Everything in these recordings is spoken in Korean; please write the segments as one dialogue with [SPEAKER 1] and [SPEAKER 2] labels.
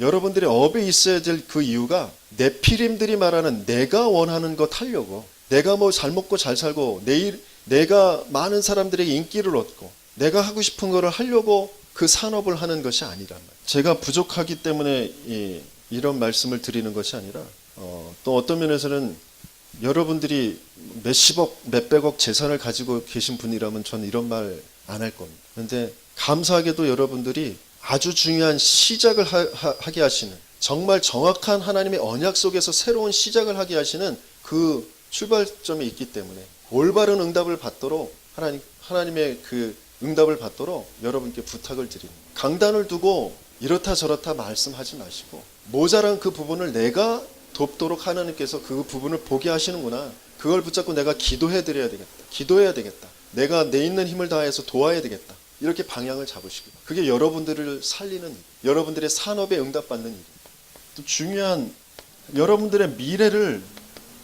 [SPEAKER 1] 여러분들의 업에 있어야 될 그 이유가 네피림들이 말하는 내가 원하는 것 하려고, 내가 뭐 잘 먹고 잘 살고 내가 많은 사람들에게 인기를 얻고 내가 하고 싶은 거를 하려고 그 산업을 하는 것이 아니란 말이에요. 제가 부족하기 때문에 이런 말씀을 드리는 것이 아니라 또 어떤 면에서는 여러분들이 몇십억 몇백억 재산을 가지고 계신 분이라면 저는 이런 말 안 할 겁니다. 그런데 감사하게도 여러분들이 아주 중요한 시작을 하게 하시는, 정말 정확한 하나님의 언약 속에서 새로운 시작을 하게 하시는 그 출발점이 있기 때문에 올바른 응답을 받도록 하나님의 그 응답을 받도록 여러분께 부탁을 드립니다. 강단을 두고 이렇다 저렇다 말씀하지 마시고 모자란 그 부분을 내가 돕도록 하나님께서 그 부분을 보게 하시는구나. 그걸 붙잡고 내가 기도해 드려야 되겠다. 기도해야 되겠다. 내가 내 있는 힘을 다해서 도와야 되겠다. 이렇게 방향을 잡으시고, 그게 여러분들을 살리는 일, 여러분들의 산업에 응답받는 일입니다. 또 중요한, 여러분들의 미래를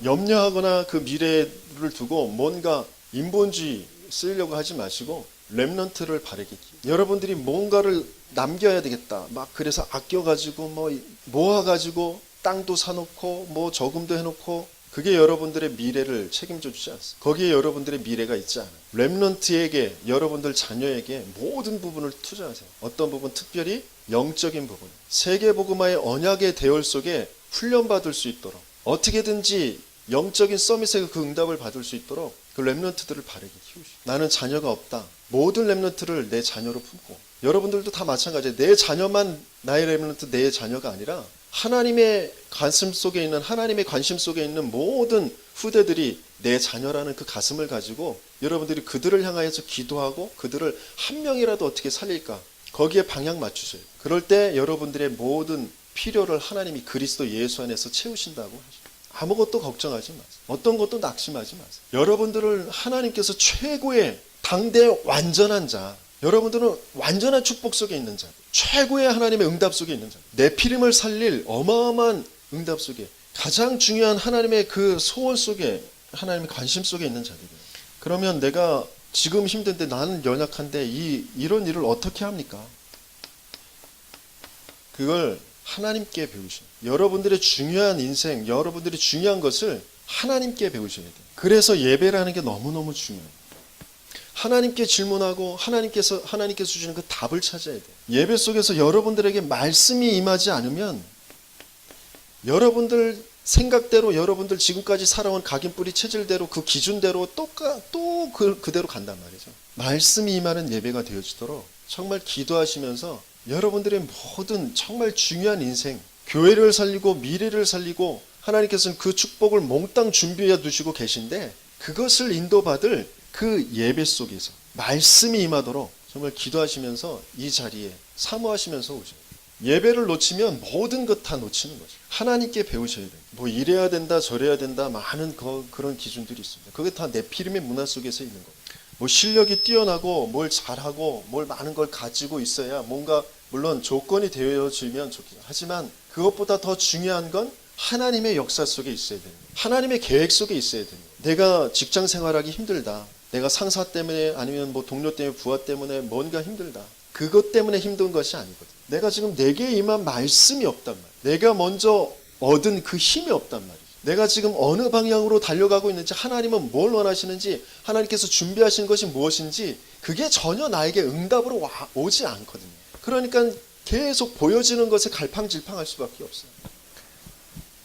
[SPEAKER 1] 염려하거나 그 미래를 두고 뭔가 인본주의 쓰려고 하지 마시고 렘넌트를 바르게, 여러분들이 뭔가를 남겨야 되겠다. 막 그래서 아껴가지고 모아가지고 땅도 사놓고 뭐 저금도 해놓고, 그게 여러분들의 미래를 책임져 주지 않습니다. 거기에 여러분들의 미래가 있지 않아요. 렘넌트에게, 여러분들 자녀에게 모든 부분을 투자하세요. 어떤 부분, 특별히 영적인 부분, 세계복음화의 언약의 대열 속에 훈련받을 수 있도록, 어떻게든지 영적인 서밋의 그 응답을 받을 수 있도록 그 렘넌트들을 바르게 키우시고, 나는 자녀가 없다. 모든 렘넌트를 내 자녀로 품고, 여러분들도 다 마찬가지예요. 내 자녀만 나의 렘넌트, 내 자녀가 아니라 하나님의 가슴 속에 있는, 하나님의 관심 속에 있는 모든 후대들이 내 자녀라는 그 가슴을 가지고 여러분들이 그들을 향하여서 기도하고 그들을 한 명이라도 어떻게 살릴까, 거기에 방향 맞추셔요. 그럴 때 여러분들의 모든 필요를 하나님이 그리스도 예수 안에서 채우신다고 하십니다. 아무것도 걱정하지 마세요. 어떤 것도 낙심하지 마세요. 여러분들을 하나님께서 최고의 당대 완전한 자, 여러분들은 완전한 축복 속에 있는 자, 최고의 하나님의 응답 속에 있는 자, 네피림을 살릴 어마어마한 응답 속에, 가장 중요한 하나님의 그 소원 속에, 하나님의 관심 속에 있는 자들이에요. 그러면 내가 지금 힘든데, 나는 연약한데 이런 일을 어떻게 합니까? 그걸 하나님께 배우셔요. 여러분들의 중요한 인생, 여러분들이 중요한 것을 하나님께 배우셔야 돼요. 그래서 예배라는 게 너무너무 중요해요. 하나님께 질문하고 하나님께서 주시는 그 답을 찾아야 돼요. 예배 속에서 여러분들에게 말씀이 임하지 않으면 여러분들 생각대로, 여러분들 지금까지 살아온 각인뿌리 체질대로, 그 기준대로 그대로 간단 말이죠. 말씀이 임하는 예배가 되어지도록 정말 기도하시면서 여러분들의 모든 정말 중요한 인생, 교회를 살리고 미래를 살리고, 하나님께서는 그 축복을 몽땅 준비해 두시고 계신데, 그것을 인도받을 그 예배 속에서 말씀이 임하도록 정말 기도하시면서 이 자리에 사모하시면서 오셔요. 예배를 놓치면 모든 것 다 놓치는 거죠. 하나님께 배우셔야 돼요. 뭐 이래야 된다 저래야 된다, 많은 그런 기준들이 있습니다. 그게 다 네피림의 문화 속에서 있는 거예요. 뭐 실력이 뛰어나고 뭘 잘하고 뭘 많은 걸 가지고 있어야 뭔가, 물론 조건이 되어지면 좋겠죠. 하지만 그것보다 더 중요한 건 하나님의 역사 속에 있어야 됩니다. 하나님의 계획 속에 있어야 됩니다. 내가 직장 생활하기 힘들다, 내가 상사 때문에 아니면 뭐 동료 때문에 부하 때문에 뭔가 힘들다, 그것 때문에 힘든 것이 아니거든. 내가 지금 내게 임한 말씀이 없단 말이야. 내가 먼저 얻은 그 힘이 없단 말이야. 내가 지금 어느 방향으로 달려가고 있는지, 하나님은 뭘 원하시는지, 하나님께서 준비하신 것이 무엇인지, 그게 전혀 나에게 응답으로 오지 않거든요. 그러니까 계속 보여지는 것에 갈팡질팡할 수밖에 없어요.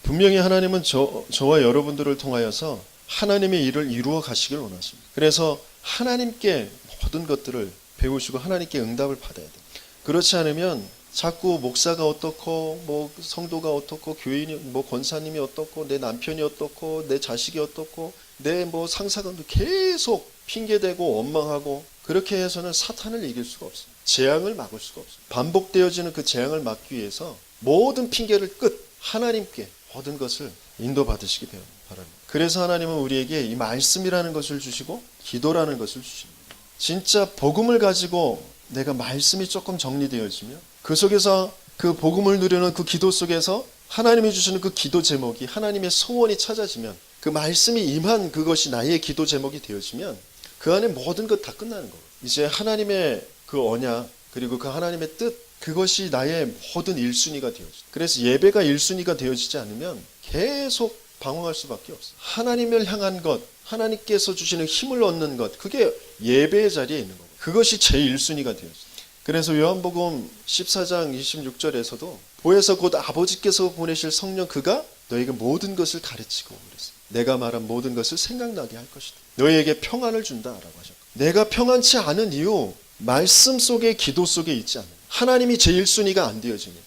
[SPEAKER 1] 분명히 하나님은 저와 여러분들을 통하여서 하나님의 일을 이루어 가시길 원하십니다. 그래서 하나님께 모든 것들을 배우시고 하나님께 응답을 받아야 돼요. 그렇지 않으면 자꾸 목사가 어떻고, 뭐 성도가 어떻고, 교인이, 뭐 권사님이 어떻고, 내 남편이 어떻고, 내 자식이 어떻고, 내 뭐 상사가 계속 핑계대고 원망하고, 그렇게 해서는 사탄을 이길 수가 없어요. 재앙을 막을 수가 없어요. 반복되어지는 그 재앙을 막기 위해서 모든 핑계를 하나님께 모든 것을 인도받으시기 바랍니다. 그래서 하나님은 우리에게 이 말씀이라는 것을 주시고 기도라는 것을 주십니다. 진짜 복음을 가지고 내가 말씀이 조금 정리되어지면, 그 속에서 그 복음을 누리는 그 기도 속에서 하나님이 주시는 그 기도 제목이, 하나님의 소원이 찾아지면, 그 말씀이 임한 그것이 나의 기도 제목이 되어지면 그 안에 모든 것 다 끝나는 거예요. 이제 하나님의 그 언약, 그리고 그 하나님의 뜻, 그것이 나의 모든 1순위가 되어져. 그래서 예배가 1순위가 되어지지 않으면 계속 방황할 수밖에 없어요. 하나님을 향한 것, 하나님께서 주시는 힘을 얻는 것, 그게 예배의 자리에 있는 거고, 그것이 제 1순위가 되어져요. 그래서 요한복음 14장 26절에서도 보혜사 곧 아버지께서 보내실 성령 그가 너에게 모든 것을 가르치고 그랬어요. 내가 말한 모든 것을 생각나게 할 것이다. 너희에게 평안을 준다라고 하셨고, 내가 평안치 않은 이유, 말씀 속에 기도 속에 있지 않아요. 하나님이 제 1순위가 안 되어집니다.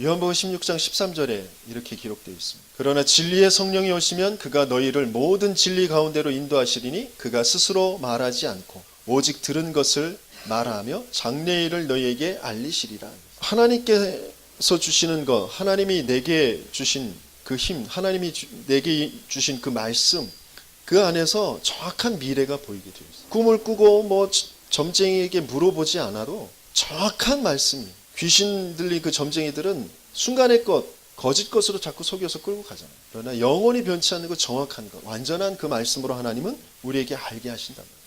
[SPEAKER 1] 요한복음 16장 13절에 이렇게 기록되어 있습니다. 그러나 진리의 성령이 오시면 그가 너희를 모든 진리 가운데로 인도하시리니 그가 스스로 말하지 않고 오직 들은 것을 말하며 장래일을 너희에게 알리시리라. 하나님께서 주시는 것, 하나님이 내게 주신 그 힘, 하나님이 내게 주신 그 말씀, 그 안에서 정확한 미래가 보이게 되어 있어요. 꿈을 꾸고 뭐 점쟁이에게 물어보지 않아도 정확한 말씀이, 귀신 들린 그 점쟁이들은 순간의 것, 거짓 것으로 자꾸 속여서 끌고 가잖아요. 그러나 영원히 변치 않는 그 정확한 것, 완전한 그 말씀으로 하나님은 우리에게 알게 하신단 말이에요.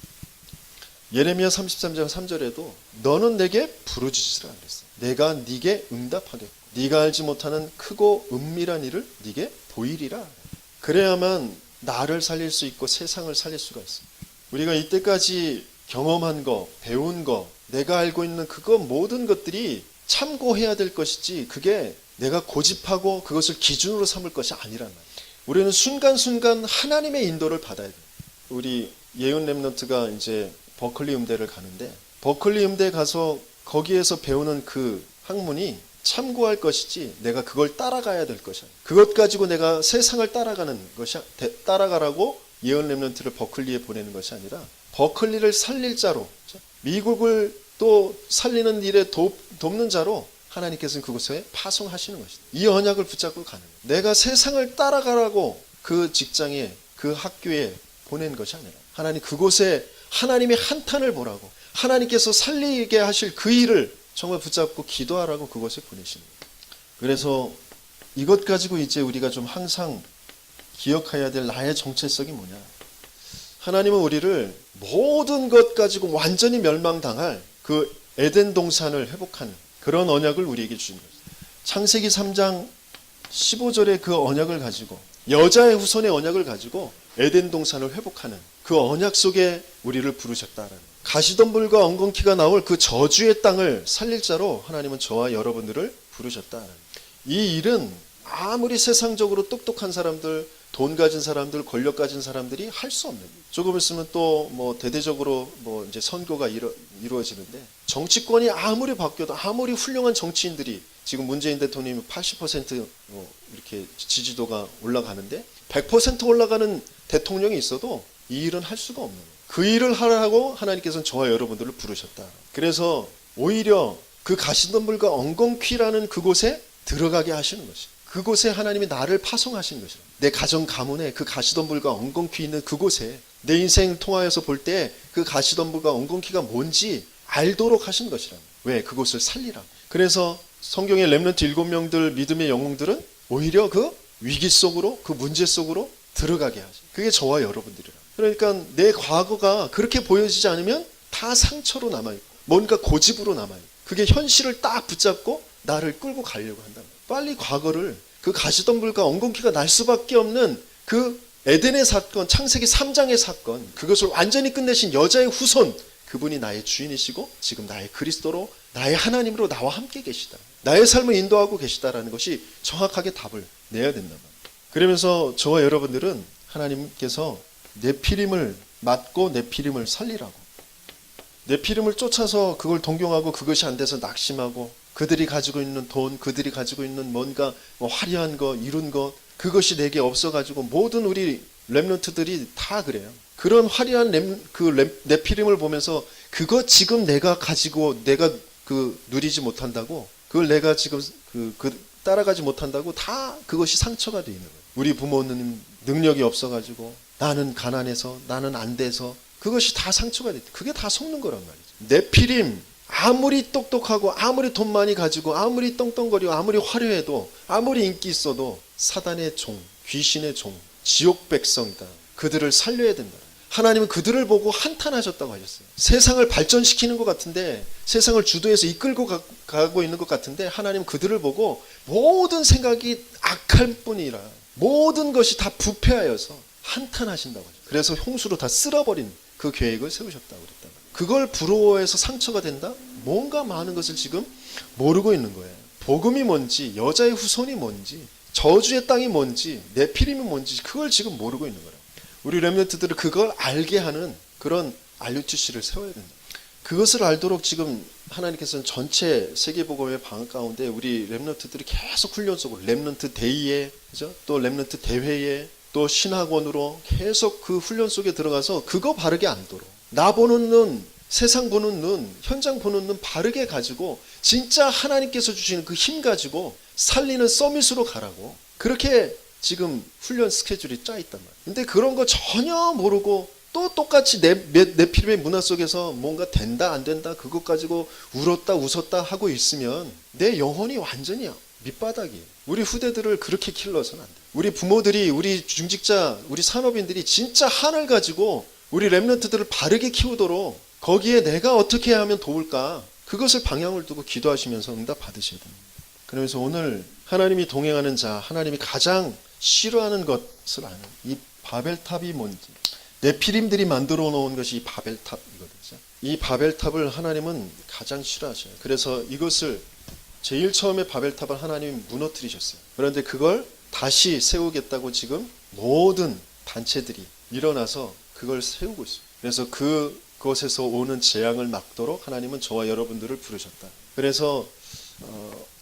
[SPEAKER 1] 예레미야 33장 3절에도 너는 내게 부르짖으라 그랬어요. 내가 네게 응답하겠고 네가 알지 못하는 크고 은밀한 일을 네게 보이리라. 그래야만 나를 살릴 수 있고 세상을 살릴 수가 있습니다. 우리가 이때까지 경험한 거, 배운 거, 내가 알고 있는 그거 모든 것들이 참고해야 될 것이지, 그게 내가 고집하고 그것을 기준으로 삼을 것이 아니란 말이에요. 우리는 순간순간 하나님의 인도를 받아야 돼요. 우리 예은 랩런트가 이제 버클리 음대를 가는데, 버클리 음대에 가서 거기에서 배우는 그 학문이 참고할 것이지 내가 그걸 따라가야 될 것이 아니에요. 그것 가지고 내가 세상을 따라가는 것이, 따라가라고 예은 랩런트를 버클리에 보내는 것이 아니라 버클리를 살릴 자로, 미국을 또 살리는 일에 돕는 자로 하나님께서는 그곳에 파송하시는 것이다. 이 언약을 붙잡고 가는 거예요. 내가 세상을 따라가라고 그 직장에, 그 학교에 보낸 것이 아니라 하나님 그곳에 하나님의 한탄을 보라고, 하나님께서 살리게 하실 그 일을 정말 붙잡고 기도하라고 그곳에 보내시는 거예요. 그래서 이것 가지고 이제 우리가 좀 항상 기억해야 될 나의 정체성이 뭐냐. 하나님은 우리를 모든 것 가지고 완전히 멸망당할 그 에덴 동산을 회복하는 그런 언약을 우리에게 주신 거죠. 창세기 3장 15절의 그 언약을 가지고, 여자의 후손의 언약을 가지고 에덴 동산을 회복하는 그 언약 속에 우리를 부르셨다라는 거예요. 가시덤불과 엉겅퀴가 나올 그 저주의 땅을 살릴 자로 하나님은 저와 여러분들을 부르셨다라는 거예요. 이 일은 아무리 세상적으로 똑똑한 사람들, 돈 가진 사람들, 권력 가진 사람들이 할 수 없는 거예요. 조금 있으면 또 뭐 대대적으로 뭐 이제 선거가 이루어지는데, 정치권이 아무리 바뀌어도, 아무리 훌륭한 정치인들이, 지금 문재인 대통령이 80% 이렇게 지지도가 올라가는데 100% 올라가는 대통령이 있어도 이 일은 할 수가 없는 거예요. 그 일을 하라고 하나님께서는 저와 여러분들을 부르셨다. 그래서 오히려 그 가시덤불과 엉겅퀴라는 그곳에 들어가게 하시는 것이에요. 그곳에 하나님이 나를 파송하신 것이라. 내 가정 가문에 그 가시덤불과 엉겅퀴 있는 그곳에 내 인생 통하여서 볼 때 그 가시덤불과 엉겅퀴가 뭔지 알도록 하신 것이라. 왜? 그곳을 살리라. 그래서 성경의 렘넌트 7명들, 믿음의 영웅들은 오히려 그 위기 속으로, 그 문제 속으로 들어가게 하죠. 그게 저와 여러분들이라. 그러니까 내 과거가 그렇게 보여지지 않으면 다 상처로 남아있고 뭔가 고집으로 남아있고, 그게 현실을 딱 붙잡고 나를 끌고 가려고 한다. 빨리 과거를, 그 가시덤불과 엉겅퀴가 날 수밖에 없는 그 에덴의 사건, 창세기 3장의 사건, 그것을 완전히 끝내신 여자의 후손, 그분이 나의 주인이시고 지금 나의 그리스도로, 나의 하나님으로 나와 함께 계시다. 나의 삶을 인도하고 계시다라는 것이 정확하게 답을 내야 된단 말이에요. 그러면서 저와 여러분들은 하나님께서 네피림을 맞고 네피림을 살리라고, 네피림을 쫓아서 그걸 동경하고 그것이 안 돼서 낙심하고, 그들이 가지고 있는 돈, 그들이 가지고 있는 뭔가 화려한 거, 이룬 것, 그것이 내게 없어가지고, 모든 우리 렘넌트들이 다 그래요. 그런 화려한 네피림을 보면서 그거 지금 내가 가지고 내가 누리지 못한다고, 그걸 내가 지금 따라가지 못한다고, 다 그것이 상처가 되어 있는 거예요. 우리 부모님 능력이 없어가지고, 나는 가난해서, 나는 안 돼서, 그것이 다 상처가 돼. 그게 다 속는 거란 말이죠. 네피림, 아무리 똑똑하고 아무리 돈 많이 가지고 아무리 떵떵거리고 아무리 화려해도 아무리 인기 있어도 사단의 종, 귀신의 종, 지옥 백성이다. 그들을 살려야 된다. 하나님은 그들을 보고 한탄하셨다고 하셨어요. 세상을 발전시키는 것 같은데, 세상을 주도해서 이끌고 가고 있는 것 같은데 하나님 그들을 보고 모든 생각이 악할 뿐이라 모든 것이 다 부패하여서 한탄하신다고 하죠. 그래서 홍수로 다 쓸어버린 그 계획을 세우셨다고 그랬단 말이에요. 그걸 부러워해서 상처가 된다? 뭔가 많은 것을 지금 모르고 있는 거예요. 복음이 뭔지, 여자의 후손이 뭔지, 저주의 땅이 뭔지, 네피림이 뭔지 그걸 지금 모르고 있는 거예요. 우리 렘넌트들은 그걸 알게 하는 그런 RUTC를 세워야 된다. 그것을 알도록 지금 하나님께서는 전체 세계복음의 방학 가운데 우리 렘넌트들이 계속 훈련 속으로 렘넌트 데이에, 그죠? 또 렘넌트 대회에, 또 신학원으로 계속 그 훈련 속에 들어가서 그거 바르게 안도록 나 보는 눈, 세상 보는 눈, 현장 보는 눈 바르게 가지고 진짜 하나님께서 주시는 그 힘 가지고 살리는 서밋으로 가라고 그렇게 지금 훈련 스케줄이 짜 있단 말이에요. 근데 그런 거 전혀 모르고 또 똑같이 네피림의 문화 속에서 뭔가 된다 안 된다 그것 가지고 울었다 웃었다 하고 있으면 내 영혼이 완전히 밑바닥이에요. 우리 후대들을 그렇게 길러서는 안 돼요. 우리 부모들이, 우리 중직자, 우리 산업인들이 진짜 한을 가지고 우리 렘넌트들을 바르게 키우도록 거기에 내가 어떻게 하면 도울까 그것을 방향을 두고 기도하시면서 응답 받으셔야 됩니다. 그러면서 오늘 하나님이 동행하는 자, 하나님이 가장 싫어하는 것을 아는 이 바벨탑이 뭔지, 네피림들이 만들어 놓은 것이 이 바벨탑이거든요. 이 바벨탑을 하나님은 가장 싫어하셔요. 그래서 이것을 제일 처음에 바벨탑을 하나님이 무너뜨리셨어요. 그런데 그걸 다시 세우겠다고 지금 모든 단체들이 일어나서 그걸 세우고 있어요. 그래서 그것에서 오는 재앙을 막도록 하나님은 저와 여러분들을 부르셨다. 그래서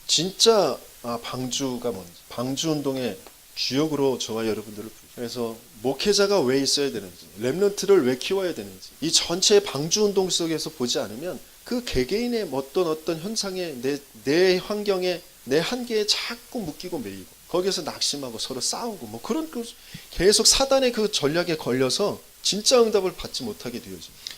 [SPEAKER 1] 진짜 방주가 뭔지, 방주운동의 주역으로 저와 여러분들을 부르셨어요. 그래서 목회자가 왜 있어야 되는지, 렘넌트를 왜 키워야 되는지 이 전체 방주운동 속에서 보지 않으면 그 개개인의 어떤 현상에 내 환경에 내 한계에 자꾸 묶이고 매이고 거기에서 낙심하고 서로 싸우고 뭐 그런 계속 사단의 그 전략에 걸려서 진짜 응답을 받지 못하게 되어집니다.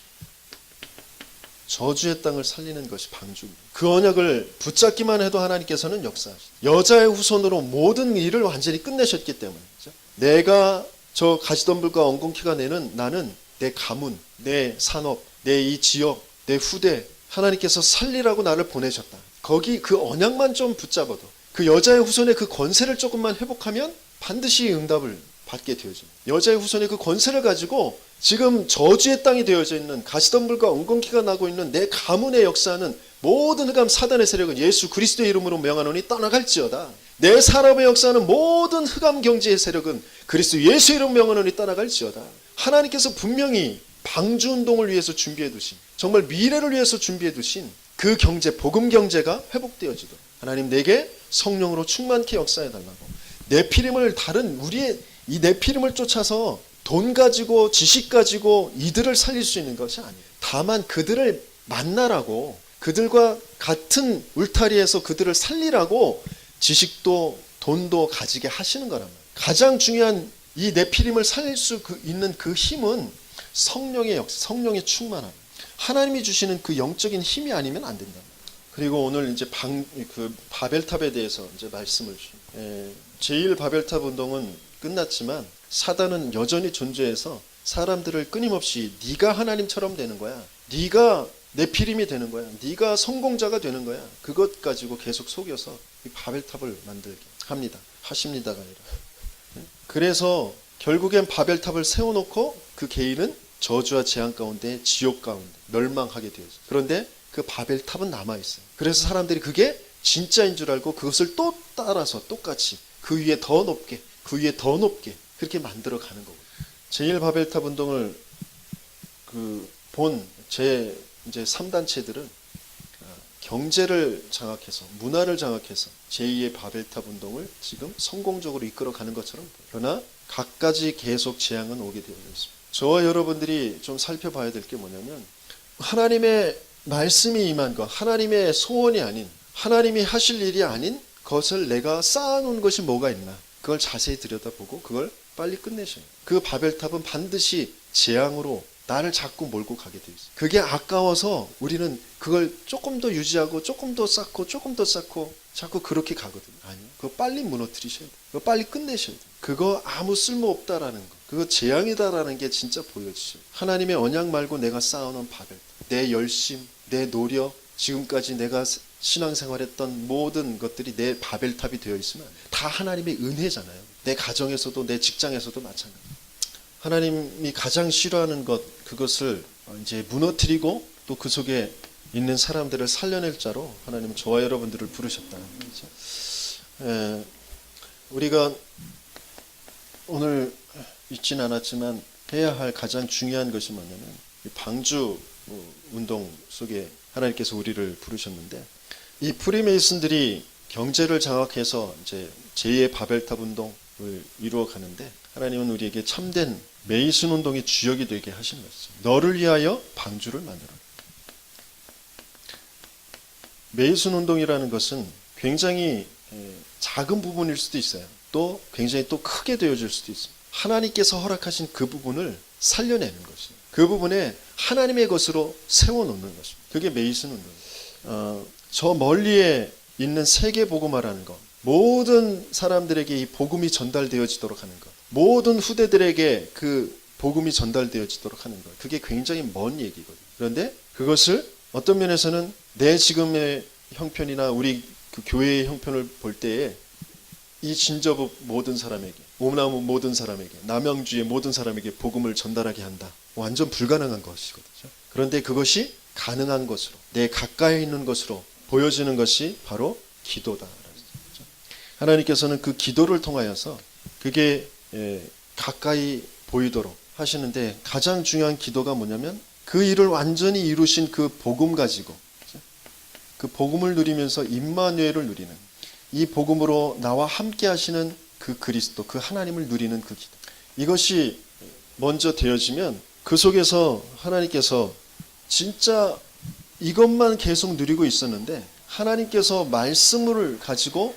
[SPEAKER 1] 저주의 땅을 살리는 것이 방주입니다. 그 언약을 붙잡기만 해도 하나님께서는 역사하시죠. 여자의 후손으로 모든 일을 완전히 끝내셨기 때문에 그렇죠? 내가 저 가시덤불과 엉겅퀴가 내는 나는 내 가문, 내 산업, 내 이 지역, 내 후대 하나님께서 살리라고 나를 보내셨다. 거기 그 언약만 좀 붙잡아도 그 여자의 후손의 그 권세를 조금만 회복하면 반드시 응답을 받게 되어집니다. 여자의 후손의 그 권세를 가지고 지금 저주의 땅이 되어져 있는 가시덤불과 엉겅퀴가 나고 있는 내 가문의 역사는 모든 흑암 사단의 세력은 예수 그리스도의 이름으로 명하노니 떠나갈지어다. 내 산업의 역사는 모든 흑암 경제의 세력은 그리스도 예수 이름 명하노니 떠나갈지어다. 하나님께서 분명히 방주운동을 위해서 준비해 두신 정말 미래를 위해서 준비해 두신 그 경제, 복음 경제가 회복되어지도록 하나님 내게 성령으로 충만케 역사해 달라고 네피림을 다른 우리의 이 네피림을 쫓아서 돈 가지고 지식 가지고 이들을 살릴 수 있는 것이 아니에요. 다만 그들을 만나라고 그들과 같은 울타리에서 그들을 살리라고 지식도 돈도 가지게 하시는 거란 말이에요. 가장 중요한 이 네피림을 살릴 수 있는 그 힘은 성령의 역사, 성령의 충만함. 하나님이 주시는 그 영적인 힘이 아니면 안 된다. 그리고 오늘 이제 그 바벨탑에 대해서 이제 말씀을 주십니다. 제1 바벨탑 운동은 끝났지만 사단은 여전히 존재해서 사람들을 끊임없이 네가 하나님처럼 되는 거야. 네가 네피림이 되는 거야. 네가 성공자가 되는 거야. 그것 가지고 계속 속여서 이 바벨탑을 만들게 합니다. 하십니다가 아니라. 그래서 결국엔 바벨탑을 세워놓고 그 개인은 저주와 재앙 가운데 지옥 가운데 멸망하게 되어져. 그런데 그 바벨탑은 남아있어요. 그래서 사람들이 그게 진짜인 줄 알고 그것을 또 따라서 똑같이 그 위에 더 높게 그 위에 더 높게 그렇게 만들어 가는 거고요. 제1 바벨탑 운동을 본 제 이제 3단체들은 경제를 장악해서 문화를 장악해서 제2의 바벨탑 운동을 지금 성공적으로 이끌어 가는 것처럼 보여요. 그러나 각가지 계속 재앙은 오게 되어 있습니다. 저와 여러분들이 좀 살펴봐야 될 게 뭐냐면 하나님의 말씀이 임한 것, 하나님의 소원이 아닌 하나님이 하실 일이 아닌 것을 내가 쌓아놓은 것이 뭐가 있나 그걸 자세히 들여다보고 그걸 빨리 끝내셔요. 그 바벨탑은 반드시 재앙으로 나를 자꾸 몰고 가게 돼 있어요. 그게 아까워서 우리는 그걸 조금 더 유지하고 조금 더 쌓고 조금 더 쌓고 자꾸 그렇게 가거든요. 아니요. 그거 빨리 무너뜨리셔야 돼요. 그거 빨리 끝내셔야 돼요. 그거 아무 쓸모없다라는 거. 그거 재앙이다라는 게 진짜 보여지죠. 하나님의 언약 말고 내가 쌓아놓은 바벨탑. 내 열심, 내 노력, 지금까지 내가 신앙생활했던 모든 것들이 내 바벨탑이 되어 있으면 다 하나님의 은혜잖아요. 내 가정에서도 내 직장에서도 마찬가지. 하나님이 가장 싫어하는 것, 그것을 이제 무너뜨리고 또 그 속에 있는 사람들을 살려낼 자로 하나님은 저와 여러분들을 부르셨다는 거죠. 우리가 오늘 있진 않았지만 해야 할 가장 중요한 것이 뭐냐면 방주 운동 속에 하나님께서 우리를 부르셨는데, 이 프리메이슨들이 경제를 장악해서 이제 제2의 바벨탑 운동을 이루어 가는데, 하나님은 우리에게 참된 메이슨 운동의 주역이 되게 하신 것이죠. 너를 위하여 방주를 만들어. 메이슨 운동이라는 것은 굉장히 작은 부분일 수도 있어요. 또 굉장히 또 크게 되어질 수도 있습니다. 하나님께서 허락하신 그 부분을 살려내는 것이에요. 그 부분에 하나님의 것으로 세워놓는 것입니다. 그게 메이슨 운동이에요. 저 멀리에 있는 세계복음화라는 것, 모든 사람들에게 이 복음이 전달되어지도록 하는 것, 모든 후대들에게 그 복음이 전달되어지도록 하는 것, 그게 굉장히 먼 얘기거든요. 그런데 그것을 어떤 면에서는 내 지금의 형편이나 우리 그 교회의 형편을 볼 때에 이 진저브 모든 사람에게, 오나무 모든 사람에게, 남양주의 모든 사람에게 복음을 전달하게 한다, 완전 불가능한 것이거든요. 그런데 그것이 가능한 것으로, 내 가까이 있는 것으로 보여지는 것이 바로 기도다. 하나님께서는 그 기도를 통하여서 그게 가까이 보이도록 하시는데, 가장 중요한 기도가 뭐냐면 그 일을 완전히 이루신 그 복음 가지고, 그 복음을 누리면서 임마누엘을 누리는, 이 복음으로 나와 함께 하시는 그 그리스도, 그 하나님을 누리는 그 기도, 이것이 먼저 되어지면 그 속에서 하나님께서 진짜 이것만 계속 누리고 있었는데, 하나님께서 말씀을 가지고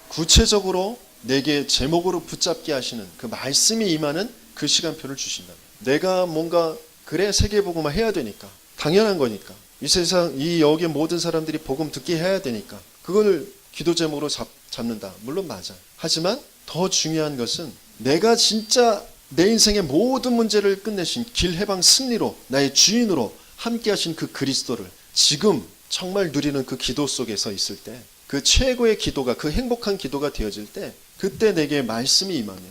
[SPEAKER 1] 구체적으로 내게 제목으로 붙잡게 하시는 그 말씀이 임하는 그 시간표를 주신다. 내가 뭔가 그래 세계복음화 해야 되니까, 당연한 거니까, 이 세상 이 여기에 모든 사람들이 복음 듣게 해야 되니까 그걸 기도 제목으로 잡는다. 물론 맞아요. 하지만 더 중요한 것은 내가 진짜 내 인생의 모든 문제를 끝내신 길 해방 승리로 나의 주인으로 함께 하신 그 그리스도를 지금 정말 누리는 그 기도 속에서 있을 때, 그 최고의 기도가, 그 행복한 기도가 되어질 때, 그때 내게 말씀이 임하면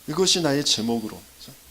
[SPEAKER 1] 이것이 나의 제목으로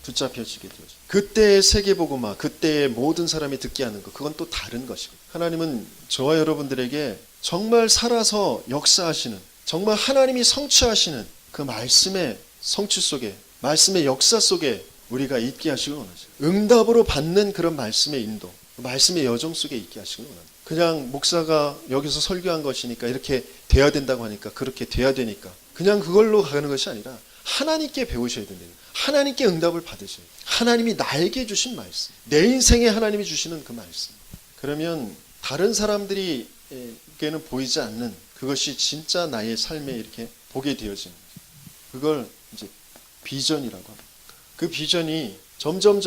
[SPEAKER 1] 붙잡혀지게 되어져. 그때의 세계복음화, 그때의 모든 사람이 듣게 하는 것, 그건 또 다른 것이고, 하나님은 저와 여러분들에게 정말 살아서 역사하시는, 정말 하나님이 성취하시는 그 말씀의 성취 속에, 말씀의 역사 속에 우리가 있게 하시길 원하죠. 응답으로 받는 그런 말씀의 인도, 말씀의 여정 속에 있게 하시길 원합니다. 그냥 목사가 여기서 설교한 것이니까 이렇게 돼야 된다고 하니까 그렇게 돼야 되니까 그냥 그걸로 가는 것이 아니라 하나님께 배우셔야 된다. 하나님께 응답을 받으셔야 돼요. 하나님이 나에게 주신 말씀, 내 인생에 하나님이 주시는 그 말씀. 그러면 다른 사람들에게는 보이지 않는 그것이 진짜 나의 삶에 이렇게 보게 되어지는 거죠. 그걸 이제 비전이라고 합니다. 그 비전이 점점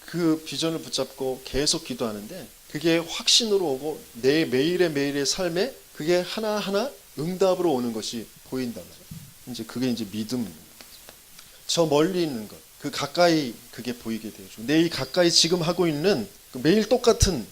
[SPEAKER 1] 그 비전을 붙잡고 계속 기도하는데, 그게 확신으로 오고 내 매일의 삶에 그게 하나하나 응답으로 오는 것이 보인다는 거죠. 이제 그게 이제 믿음. 저 멀리 있는 것, 그 가까이 그게 보이게 되죠. 내 이 가까이 지금 하고 있는 매일 똑같은,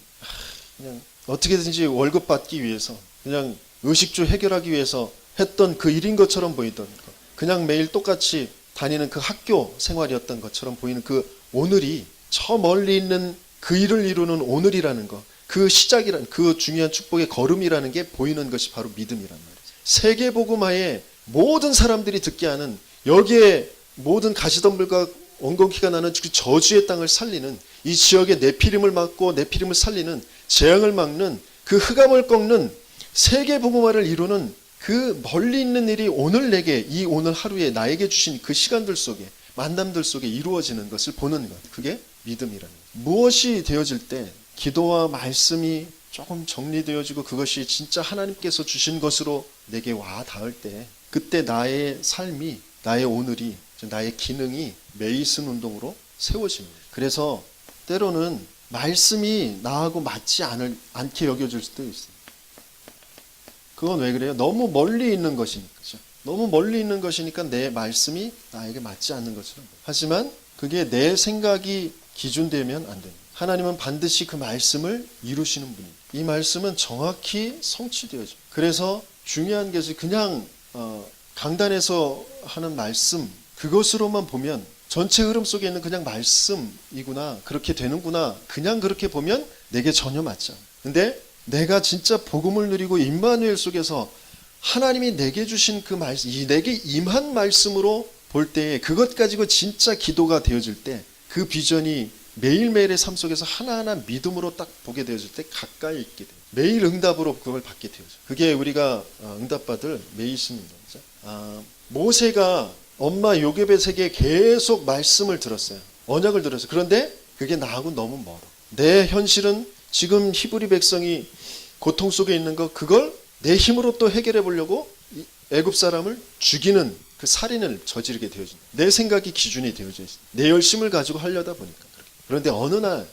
[SPEAKER 1] 그냥 어떻게든지 월급 받기 위해서, 그냥 의식주 해결하기 위해서 했던 그 일인 것처럼 보이던 것, 그냥 매일 똑같이 다니는 그 학교 생활이었던 것처럼 보이는 그 오늘이, 저 멀리 있는 그 일을 이루는 오늘이라는 것, 그 시작이란, 그 중요한 축복의 걸음이라는 게 보이는 것이 바로 믿음이란 말이죠. 세계복음화에 모든 사람들이 듣게 하는, 여기에 모든 가시덤불과 원건키가 나는 그 저주의 땅을 살리는, 이 지역의 네피림을 막고 네피림을 살리는, 재앙을 막는, 그 흑암을 꺾는 세계복음화를 이루는 그 멀리 있는 일이 오늘 내게, 이 오늘 하루에 나에게 주신 그 시간들 속에, 만남들 속에 이루어지는 것을 보는 것, 그게 믿음이라는 거예요. 무엇이 되어질 때 기도와 말씀이 조금 정리되어지고 그것이 진짜 하나님께서 주신 것으로 내게 와 닿을 때, 그때 나의 삶이, 나의 오늘이, 나의 기능이 메이슨 운동으로 세워집니다. 그래서 때로는 말씀이 나하고 맞지 않게 여겨질 수도 있습니다. 그건 왜 그래요? 너무 멀리 있는 것이니까. 그렇죠? 너무 멀리 있는 것이니까 내 말씀이 나에게 맞지 않는 것처럼. 하지만 그게 내 생각이 기준되면 안 됩니다. 하나님은 반드시 그 말씀을 이루시는 분이에요. 이 말씀은 정확히 성취되어져. 그래서 중요한 것이 그냥 강단에서 하는 말씀 그것으로만 보면 전체 흐름 속에 있는 그냥 말씀이구나, 그렇게 되는구나, 그냥 그렇게 보면 내게 전혀 맞지 않아. 근데 내가 진짜 복음을 누리고 임마누엘 속에서 하나님이 내게 주신 그 말씀, 내게 임한 말씀으로 볼 때, 그것 가지고 진짜 기도가 되어질 때, 그 비전이 매일매일의 삶 속에서 하나하나 믿음으로 딱 보게 되어질 때 가까이 있게 돼요. 매일 응답으로 그걸 받게 되어져. 그게 우리가 응답받을 메이슨입니다. 모세가 엄마 요게벳에게 계속 말씀을 들었어요. 언약을 들었어요. 그런데 그게 나하고 너무 멀어. 내 현실은 지금 히브리 백성이 고통 속에 있는 거, 그걸 내 힘으로 또 해결해 보려고 애굽 사람을 죽이는 그 살인을 저지르게 되어진다. 내 생각이 기준이 되어져 있어. 내 열심을 가지고 하려다 보니까. 그런데 어느 날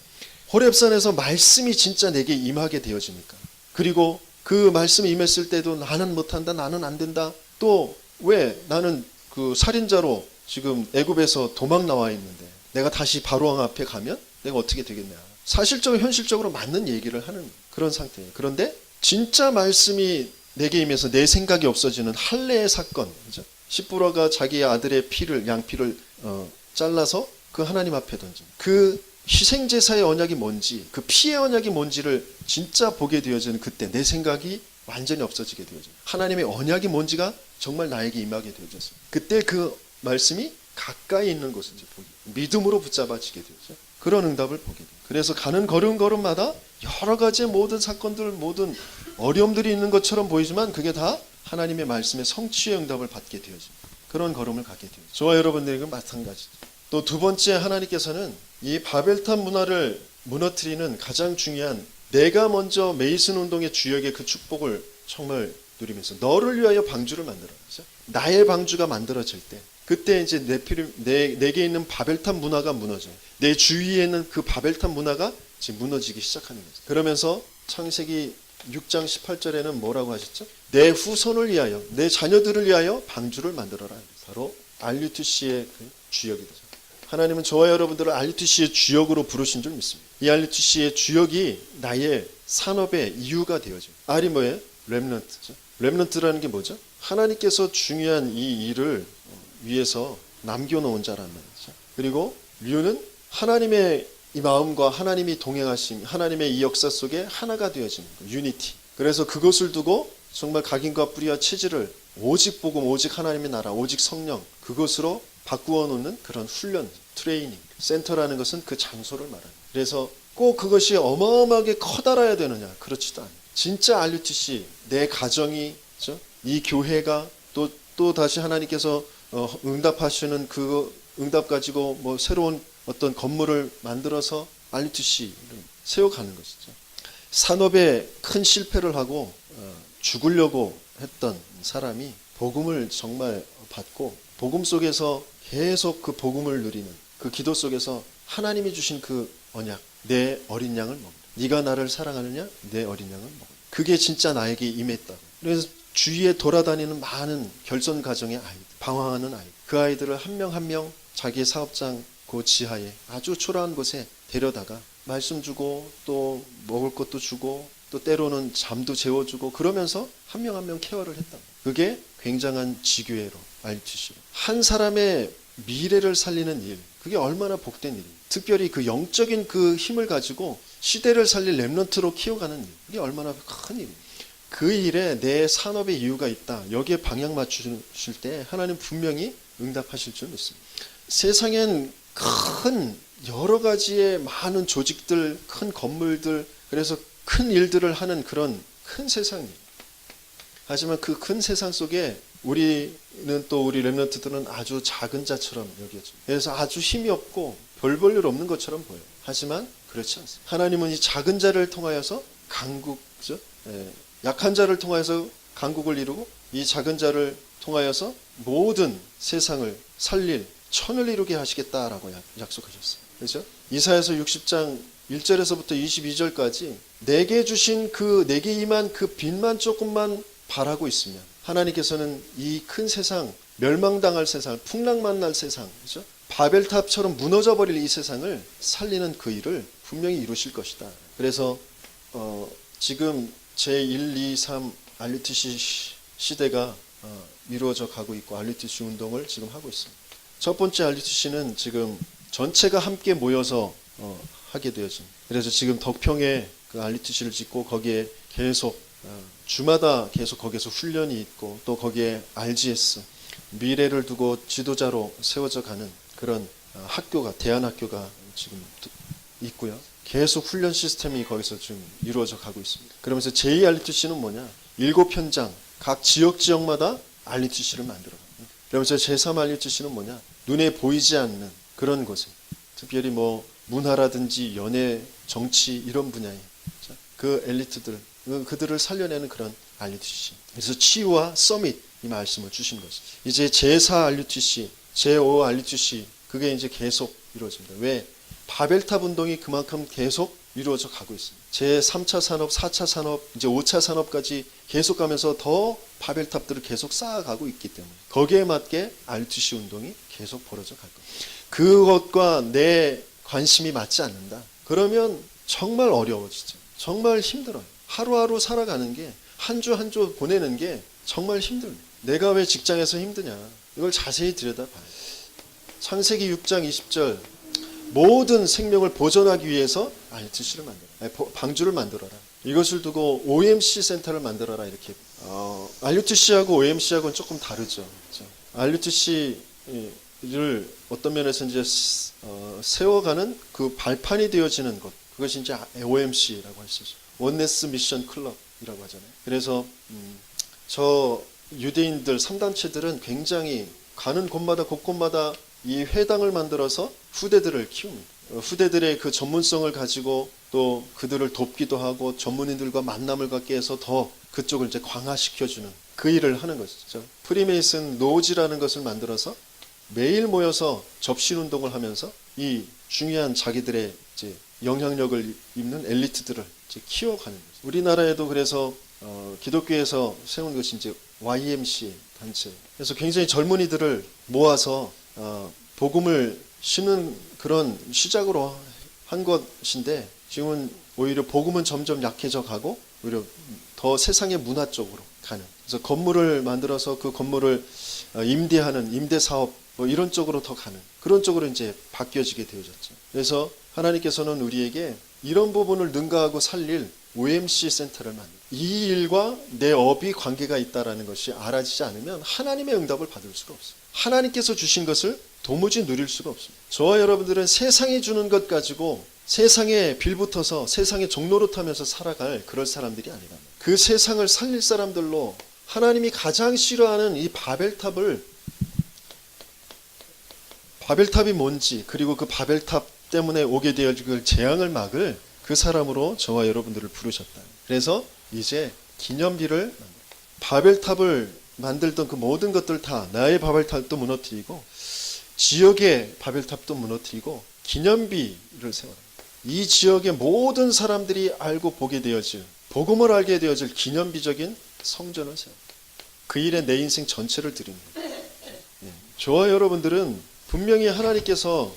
[SPEAKER 1] 호렙산에서 말씀이 진짜 내게 임하게 되어지니까, 그리고 그 말씀이 임했을 때도 나는 못한다, 나는 안 된다, 또 왜 나는 그 살인자로 지금 애굽에서 도망 나와 있는데 내가 다시 바로왕 앞에 가면 내가 어떻게 되겠냐. 사실적으로 현실적으로 맞는 얘기를 하는 그런 상태예요. 그런데 진짜 말씀이 내게 임해서 내 생각이 없어지는 할례의 사건, 그죠? 십부라가 자기 아들의 피를, 양피를 잘라서 그 하나님 앞에 던진 그 희생제사의 언약이 뭔지, 그 피의 언약이 뭔지를 진짜 보게 되어지는 그때 내 생각이 완전히 없어지게 되어져요. 하나님의 언약이 뭔지가 정말 나에게 임하게 되어졌어요. 그때 그 말씀이 가까이 있는 것을 이제 보게, 믿음으로 붙잡아지게 되죠. 그런 응답을 보게 돼요. 그래서 가는 걸음걸음마다 여러 가지의 모든 사건들, 모든 어려움들이 있는 것처럼 보이지만 그게 다 하나님의 말씀의 성취의 응답을 받게 되어집니다. 그런 걸음을 가게 돼요. 저와 여러분들에게 마찬가지죠. 또 두 번째, 하나님께서는 이 바벨탑 문화를 무너뜨리는 가장 중요한, 내가 먼저 메이슨 운동의 주역의 그 축복을 정말 누리면서 너를 위하여 방주를 만들어. 그렇죠? 나의 방주가 만들어질 때, 그때 이제 내게 있는 바벨탑 문화가 무너져요. 내 주위에 있는 그 바벨탑 문화가 지금 무너지기 시작하는 거죠. 그러면서 창세기 6장 18절에는 뭐라고 하셨죠? 내 후손을 위하여, 내 자녀들을 위하여 방주를 만들어라. 바로 RUTC의 그 주역이 되죠. 하나님은 저와 여러분들을 RUTC의 주역으로 부르신 줄 믿습니다. 이 RUTC의 주역이 나의 산업의 이유가 되어져요. R이 뭐예요? 렘넌트죠. 렘넌트라는 게 뭐죠? 하나님께서 중요한 이 일을 위해서 남겨놓은 자란 말이죠. 그리고 류는 하나님의 이 마음과 하나님이 동행하심, 하나님의 이 역사 속에 하나가 되어지는 거예요. 유니티. 그래서 그것을 두고 정말 각인과 뿌리와 체질을 오직 복음, 오직 하나님의 나라, 오직 성령, 그것으로 바꾸어 놓는 그런 훈련, 트레이닝. 센터라는 것은 그 장소를 말합니다. 그래서 꼭 그것이 어마어마하게 커다라야 되느냐? 그렇지도 않아요. 진짜 RUTC, 내 가정이, 그렇죠? 이 교회가 또 다시 하나님께서 응답하시는 그 응답 가지고 뭐 새로운 어떤 건물을 만들어서 RUTC를 세워가는 것이죠. 산업에 큰 실패를 하고 죽으려고 했던 사람이 복음을 정말 받고 복음 속에서 계속 그 복음을 누리는 그 기도 속에서 하나님이 주신 그 언약, 내 어린 양을 먹는다. 네가 나를 사랑하느냐? 내 어린 양을 먹는다. 그게 진짜 나에게 임했다. 그래서 주위에 돌아다니는 많은 결손 가정의 아이들, 방황하는 아이들, 그 아이들을 한 명 한 명 자기의 사업장 그 지하에 아주 초라한 곳에 데려다가 말씀 주고 또 먹을 것도 주고 또 때로는 잠도 재워주고 그러면서 한 명 한 명 케어를 했다. 그게 굉장한 지교회로 RUTC로. 한 사람의 미래를 살리는 일, 그게 얼마나 복된 일이에요. 특별히 그 영적인 그 힘을 가지고 시대를 살릴 렘넌트로 키워가는 일, 그게 얼마나 큰 일이에요. 그 일에 내 산업의 이유가 있다. 여기에 방향 맞추실 때 하나님 분명히 응답하실 줄 믿습니다. 세상엔 큰 여러 가지의 많은 조직들, 큰 건물들, 그래서 큰 일들을 하는 그런 큰 세상이에요. 하지만 그 큰 세상 속에 우리 렘넌트들은 아주 작은 자처럼 여겨져요. 그래서 아주 힘이 없고 별 볼 일 없는 것처럼 보여요. 하지만 그렇지 않습니다. 하나님은 이 작은 자를 통하여서 강국죠. 약한 자를 통하여서 강국을 이루고 이 작은 자를 통하여서 모든 세상을 살릴 천을 이루게 하시겠다라고 약속하셨어요. 그렇죠? 이사야서 60장 1절에서부터 22절까지 내게 주신 내게 임한 그 빛만 조금만 바라고 있으면 하나님께서는 이 큰 세상, 멸망당할 세상, 풍랑 만날 세상, 그렇죠? 바벨탑처럼 무너져 버릴 이 세상을 살리는 그 일을 분명히 이루실 것이다. 그래서 지금 제1, 2, 3 RUTC 시대가 이루어져 가고 있고 RUTC 운동을 지금 하고 있습니다. 첫 번째 RUTC는 지금 전체가 함께 모여서 하게 되어집니다. 그래서 지금 덕평에 그 RUTC를 짓고 거기에 계속 주마다 계속 거기에서 훈련이 있고 또 거기에 RGS 미래를 두고 지도자로 세워져 가는 그런 학교가 대안학교가 지금 있고요. 계속 훈련 시스템이 거기서 지금 이루어져 가고 있습니다. 그러면서 제2 RUTC는 뭐냐? 7현장 각 지역마다 RUTC를 만들어. 그러면서 제3 RUTC는 뭐냐? 눈에 보이지 않는 그런 곳에 특별히 뭐 문화라든지 연애, 정치 이런 분야에 그 엘리트들 그들을 살려내는 그런 RUTC. 그래서 치유와 서밋 이 말씀을 주신 거죠. 이제 제4 RUTC, 제5 RUTC 그게 이제 계속 이루어집니다. 왜? 바벨탑 운동이 그만큼 계속 이루어져 가고 있습니다. 제3차 산업, 4차 산업, 이제 5차 산업까지 계속 가면서 더 바벨탑들을 계속 쌓아가고 있기 때문에 거기에 맞게 RUTC 운동이 계속 벌어져 갈 겁니다. 그것과 내 관심이 맞지 않는다. 그러면 정말 어려워지죠. 정말 힘들어요. 하루하루 살아가는 게 한 주 한 주 보내는 게 정말 힘듭니다. 내가 왜 직장에서 힘드냐. 이걸 자세히 들여다봐요. 창세기 6장 20절 모든 생명을 보존하기 위해서 RUTC를 만들어라. 방주를 만들어라. 이것을 두고 OMC 센터를 만들어라. 이렇게. RUTC하고 OMC하고는 조금 다르죠. 그렇죠? RUTC를 어떤 면에서 이제 세워가는 그 발판이 되어지는 것. 그것이 이제 OMC라고 할 수 있죠. 원네스 미션 클럽이라고 하잖아요. 그래서 저 유대인들 3단체들은 굉장히 가는 곳마다 이 회당을 만들어서 후대들을 키웁니다. 후대들의 그 전문성을 가지고 또 그들을 돕기도 하고 전문인들과 만남을 갖게 해서 더 그쪽을 이제 강화시켜주는 그 일을 하는 것이죠. 프리메이슨 노지라는 것을 만들어서 매일 모여서 접신운동을 하면서 이 중요한 자기들의 이제 영향력을 입는 엘리트들을 이제 키워가는 거죠. 우리나라에도 그래서 기독교에서 세운 것이 이제 YMC 단체. 그래서 굉장히 젊은이들을 모아서 복음을 심는 그런 시작으로 한 것인데 지금은 오히려 복음은 점점 약해져 가고 오히려 더 세상의 문화 쪽으로 가는. 그래서 건물을 만들어서 그 건물을 임대하는 임대사업 뭐 이런 쪽으로 더 가는 그런 쪽으로 이제 바뀌어지게 되어졌죠. 그래서 하나님께서는 우리에게 이런 부분을 능가하고 살릴 OMC 센터를 만듭니다. 이 일과 내 업이 관계가 있다는 것이 알아지지 않으면 하나님의 응답을 받을 수가 없어요. 하나님께서 주신 것을 도무지 누릴 수가 없습니다. 저와 여러분들은 세상이 주는 것 가지고 세상에 빌붙어서 세상의 종로로 타면서 살아갈 그럴 사람들이 아니라 그 세상을 살릴 사람들로 하나님이 가장 싫어하는 이 바벨탑이 뭔지 그리고 그 바벨탑 때문에 오게 되어질 재앙을 막을 그 사람으로 저와 여러분들을 부르셨다. 그래서 이제 기념비를 바벨탑을 만들던 그 모든 것들 다 나의 바벨탑도 무너뜨리고 지역의 바벨탑도 무너뜨리고 기념비를 세워라. 이 지역의 모든 사람들이 알고 보게 되어질 복음을 알게 되어질 기념비적인 성전을 세워. 그 일에 내 인생 전체를 드립니다. 저와 여러분들은 분명히 하나님께서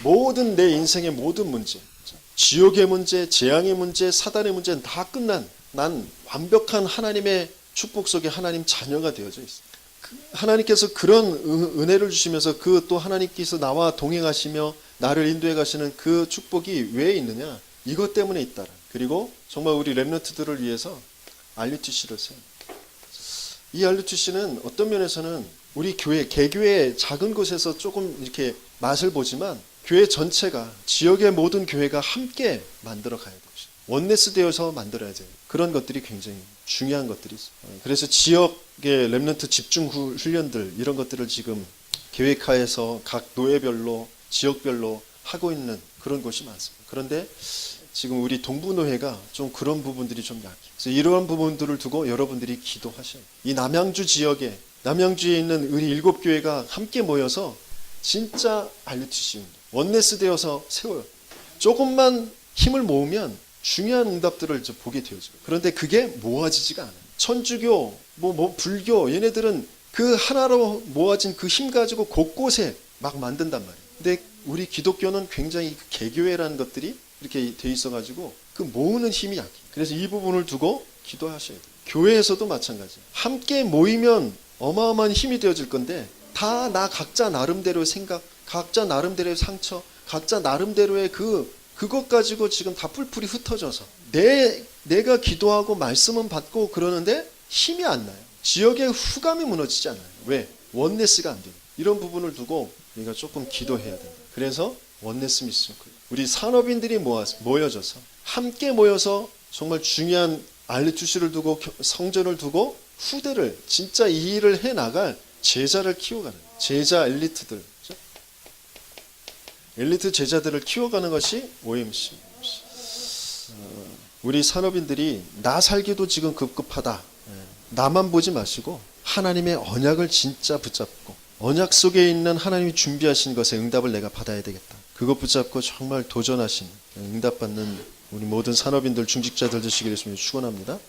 [SPEAKER 1] 모든 내 인생의 모든 문제, 지옥의 문제, 재앙의 문제, 사단의 문제는 다 끝난 난 완벽한 하나님의 축복 속에 하나님 자녀가 되어져 있어요. 하나님께서 그런 은혜를 주시면서 그 또 하나님께서 나와 동행하시며 나를 인도해 가시는 그 축복이 왜 있느냐? 이것 때문에 있다. 그리고 정말 우리 렘넌트들을 위해서 RUTC를 세웁니다. 이 RUTC는 어떤 면에서는 우리 교회, 개교회 작은 곳에서 조금 이렇게 맛을 보지만 교회 전체가 지역의 모든 교회가 함께 만들어 가야 되죠. 원네스 되어서 만들어야 돼요. 그런 것들이 굉장히 중요한 것들이 있어요. 그래서 지역의 렘넌트 집중 훈련들 이런 것들을 지금 계획하에서 각 노예별로 지역별로 하고 있는 그런 곳이 많습니다. 그런데 지금 우리 동부노회가 좀 그런 부분들이 좀 약해요. 그래서 이러한 부분들을 두고 여러분들이 기도하셔요. 이 남양주 지역에 남양주에 있는 우리 7교회가 함께 모여서 진짜 RUTC 원네스 되어서 세워요. 조금만 힘을 모으면 중요한 응답들을 이제 보게 되어져요. 그런데 그게 모아지지가 않아요. 천주교, 불교 얘네들은 그 하나로 모아진 그 힘 가지고 곳곳에 막 만든단 말이에요. 근데 우리 기독교는 굉장히 개교회라는 것들이 이렇게 돼 있어가지고 그 모으는 힘이 약해. 그래서 이 부분을 두고 기도하셔야 돼요. 교회에서도 마찬가지. 함께 모이면 어마어마한 힘이 되어질 건데 다 나 각자 나름대로의 생각, 각자 나름대로의 상처, 각자 나름대로의 그것 가지고 지금 다 뿔뿔이 흩어져서 내가 기도하고 말씀은 받고 그러는데 힘이 안 나요. 지역의 후감이 무너지지 않아요. 왜? 원네스가 안 돼요. 이런 부분을 두고 우리가 조금 기도해야 된다. 그래서 원네스 미션 우리 산업인들이 모여져서 함께 모여서 정말 중요한 알리투시를 두고 성전을 두고 후대를 진짜 이 일을 해나갈 제자를 키워가는 제자 엘리트들 엘리트 제자들을 키워가는 것이 OMC. 우리 산업인들이 나 살기도 지금 급급하다. 나만 보지 마시고 하나님의 언약을 진짜 붙잡고 언약 속에 있는 하나님이 준비하신 것에 응답을 내가 받아야 되겠다. 그것 붙잡고 정말 도전하신 응답받는 우리 모든 산업인들 중직자들 되시기를 축원합니다.